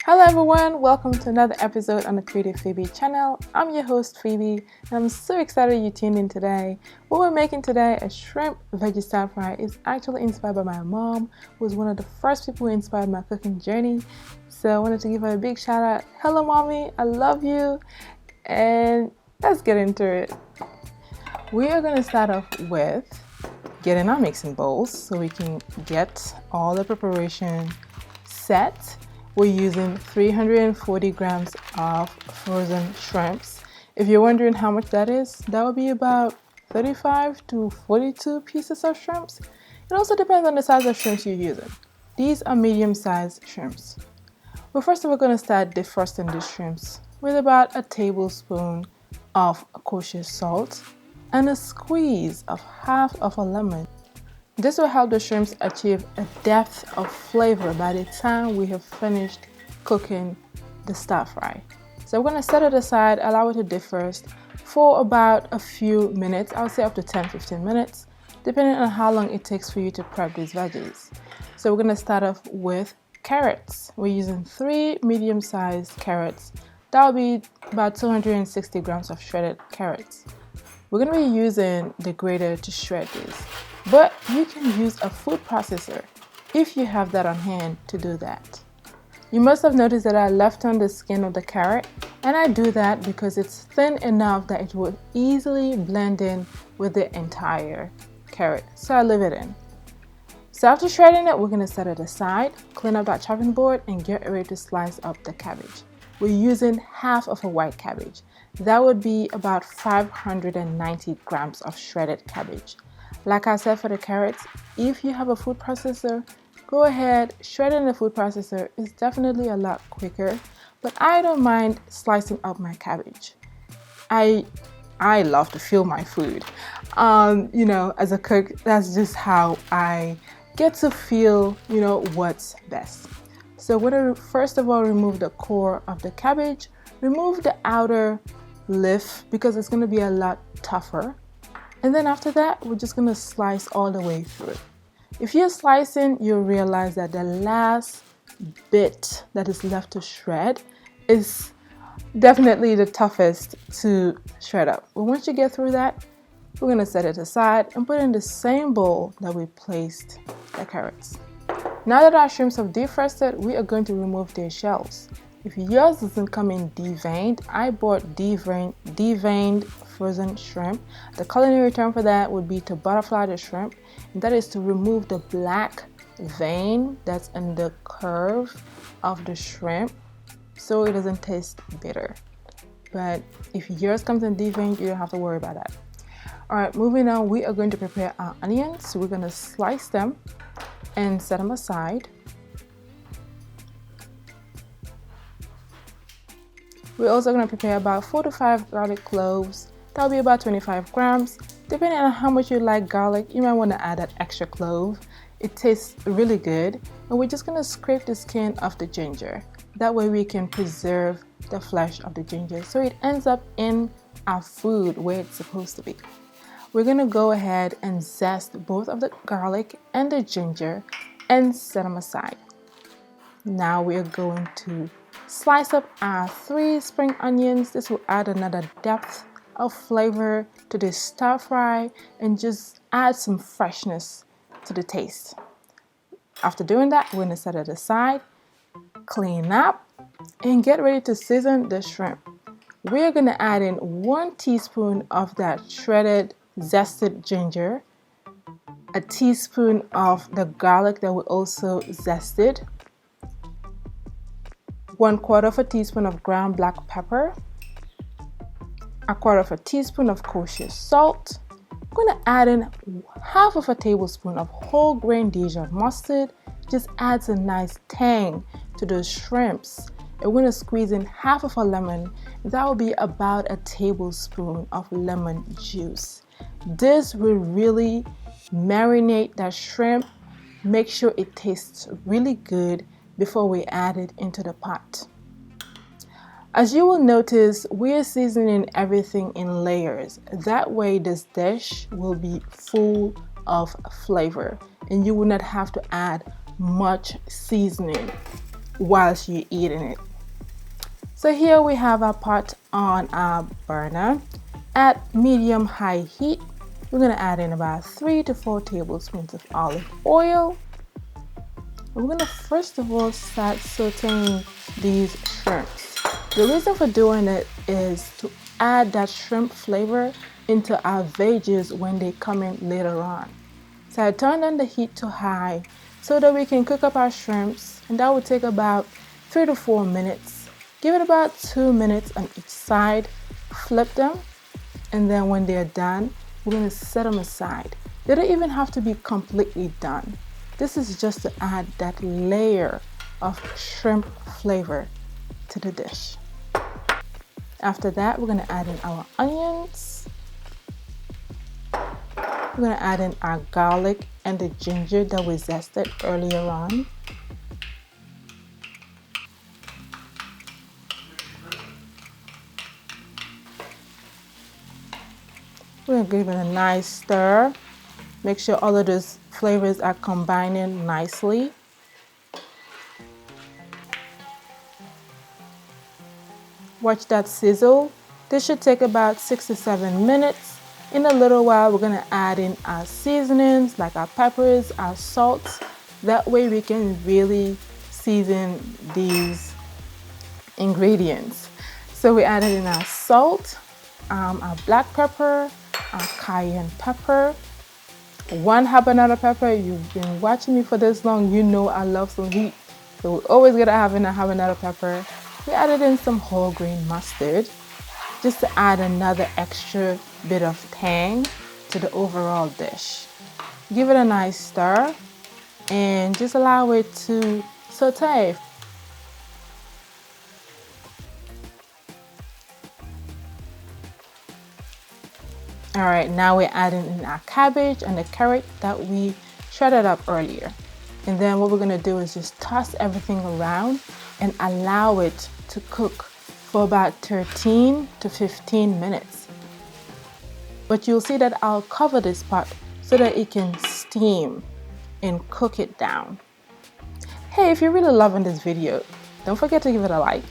Hello everyone, welcome to another episode on the Creative Phebe channel. I'm your host Phebe and I'm so excited you tuned in today. What we're making today, a shrimp veggie stir fry, is actually inspired by my mom, who was one of the first people who inspired my cooking journey. So I wanted to give her a big shout out. Hello mommy, I love you, and let's get into it. We are going to start off with getting our mixing bowls so we can get all the preparation set. We're using 340 grams of frozen shrimps. If you're wondering how much that is, that would be about 35 to 42 pieces of shrimps. It also depends on the size of shrimps you're using. These are medium-sized shrimps. We're first of all going to start defrosting the shrimps with about a tablespoon of kosher salt and a squeeze of half of a lemon. This will help the shrimps achieve a depth of flavor by the time we have finished cooking the stir fry. So we're going to set it aside, allow it to defrost for about a few minutes. I would say up to 10-15 minutes, depending on how long it takes for you to prep these veggies. So we're going to start off with carrots. We're using 3 medium-sized carrots. That will be about 260 grams of shredded carrots. We're going to be using the grater to shred these. But you can use a food processor if you have that on hand to do that. You must have noticed that I left on the skin of the carrot, and I do that because it's thin enough that it will easily blend in with the entire carrot. So I leave it in. So after shredding it, we're going to set it aside, clean up that chopping board, and get ready to slice up the cabbage. We're using half of a white cabbage. That would be about 590 grams of shredded cabbage. Like I said for the carrots, if you have a food processor, go ahead, shred it in the food processor. It's definitely a lot quicker, but I don't mind slicing up my cabbage. I love to feel my food. As a cook, that's just how I get to feel, what's best. So we're going to first of all remove the core of the cabbage, remove the outer leaf because it's going to be a lot tougher. And then after that, we're just going to slice all the way through. If you're slicing, you'll realize that the last bit that is left to shred is definitely the toughest to shred up. But once you get through that, we're going to set it aside and put it in the same bowl that we placed the carrots. Now that our shrimps have defrosted, we are going to remove their shells. If yours doesn't come in deveined, I bought deveined frozen shrimp. The culinary term for that would be to butterfly the shrimp, and that is to remove the black vein that's in the curve of the shrimp so it doesn't taste bitter. But if yours comes in deveined, you don't have to worry about that. Alright, moving on, we are going to prepare our onions. So we're going to slice them and set them aside. We're also going to prepare about 4 to 5 garlic cloves. That'll be about 25 grams. Depending on how much you like garlic, you might want to add that extra clove. It tastes really good. And we're just going to scrape the skin off the ginger. That way we can preserve the flesh of the ginger so it ends up in our food where it's supposed to be. We're going to go ahead and zest both of the garlic and the ginger and set them aside. Now we're going to slice up our 3 spring onions. This will add another depth of flavor to this stir fry and just add some freshness to the taste. After doing that, we're going to set it aside, clean up, and get ready to season the shrimp. We're going to add in 1 teaspoon of that shredded zested ginger, a teaspoon of the garlic that we also zested, 1/4 teaspoon of ground black pepper, 1/4 teaspoon of kosher salt. I'm going to add in half of a tablespoon of whole grain Dijon mustard. Just adds a nice tang to those shrimps. And we're going to squeeze in half of a lemon. That will be about a tablespoon of lemon juice. This will really marinate that shrimp. Make sure it tastes really good before we add it into the pot. As you will notice, we are seasoning everything in layers. That way this dish will be full of flavor and you will not have to add much seasoning. whilst you're eating it. So here we have our pot on our burner. At medium-high heat, we're going to add in about 3 to 4 tablespoons of olive oil. We're going to first of all start sauteing these shrimps. The reason for doing it is to add that shrimp flavor into our veggies when they come in later on. So I turned on the heat to high so that we can cook up our shrimps, and that would take about 3 to 4 minutes. Give it about 2 minutes on each side, flip them, and then when they're done, we're going to set them aside. They don't even have to be completely done. This is just to add that layer of shrimp flavor to the dish. After that, we're going to add in our onions. We're going to add in our garlic and the ginger that we zested earlier on. We're going to give it a nice stir. Make sure all of those flavors are combining nicely. Watch that sizzle. This should take about 6 to 7 minutes. In a little while, we're going to add in our seasonings like our peppers, our salts. That way we can really season these ingredients. So we added in our salt, our black pepper, our cayenne pepper, 1 habanero pepper. You've been watching me for this long, you know I love some heat. So we're always gonna have in a habanero pepper. We added in some whole grain mustard just to add another extra bit of tang to the overall dish. Give it a nice stir and just allow it to saute. All right, now we're adding in our cabbage and the carrot that we shredded up earlier. And then what we're gonna do is just toss everything around and allow it to cook for about 13 to 15 minutes. But you'll see that I'll cover this pot so that it can steam and cook it down. Hey, if you're really loving this video, don't forget to give it a like.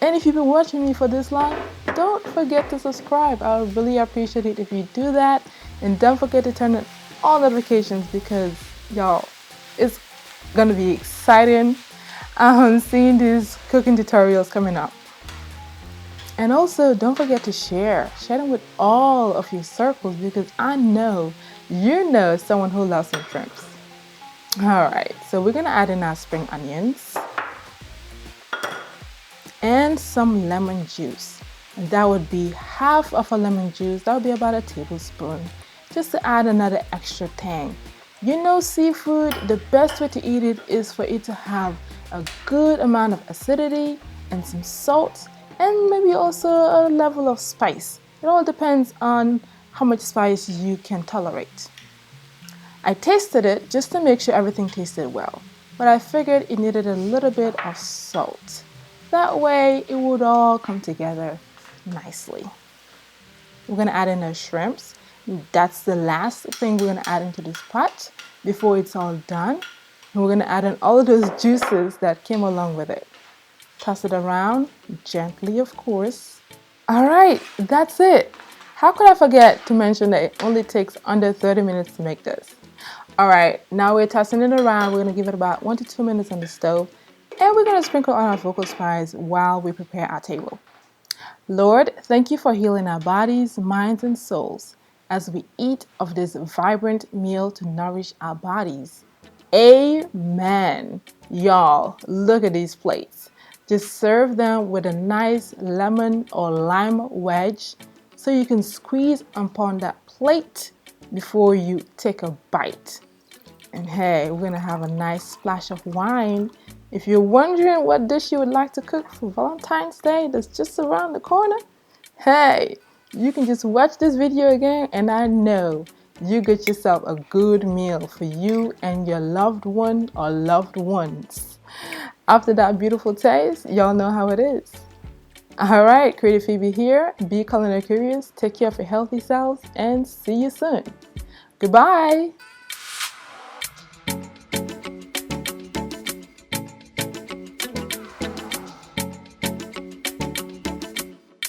And if you've been watching me for this long, don't forget to subscribe. I would really appreciate it if you do that. And don't forget to turn on all notifications because, y'all, it's gonna be exciting seeing these cooking tutorials coming up. And also, don't forget to share them with all of your circles because I know you know someone who loves some shrimps. All right, so we're gonna add in our spring onions and some lemon juice. And that would be half of a lemon juice. That would be about a tablespoon, just to add another extra tang. You know, seafood, the best way to eat it is for it to have a good amount of acidity and some salt, and maybe also a level of spice. It all depends on how much spice you can tolerate. I tasted it just to make sure everything tasted well, but I figured it needed a little bit of salt. That way it would all come together nicely. We're gonna add in our shrimps. That's the last thing we're gonna add into this pot before it's all done. And we're gonna add in all of those juices that came along with it. Toss it around, gently of course. All right, that's it. How could I forget to mention that it only takes under 30 minutes to make this? All right, now we're tossing it around. We're gonna give it about 1 to 2 minutes on the stove. And we're going to sprinkle on our vocal spice while we prepare our table. Lord, thank you for healing our bodies, minds, and souls as we eat of this vibrant meal to nourish our bodies. Amen. Y'all, look at these plates. Just serve them with a nice lemon or lime wedge so you can squeeze upon that plate before you take a bite. And hey, we're going to have a nice splash of wine. If you're wondering what dish you would like to cook for Valentine's Day that's just around the corner, hey, you can just watch this video again and I know you get yourself a good meal for you and your loved one or loved ones. After that beautiful taste, y'all know how it is. All right, Creative Phoebe here. Be culinary curious, take care of your healthy selves, and see you soon. Goodbye.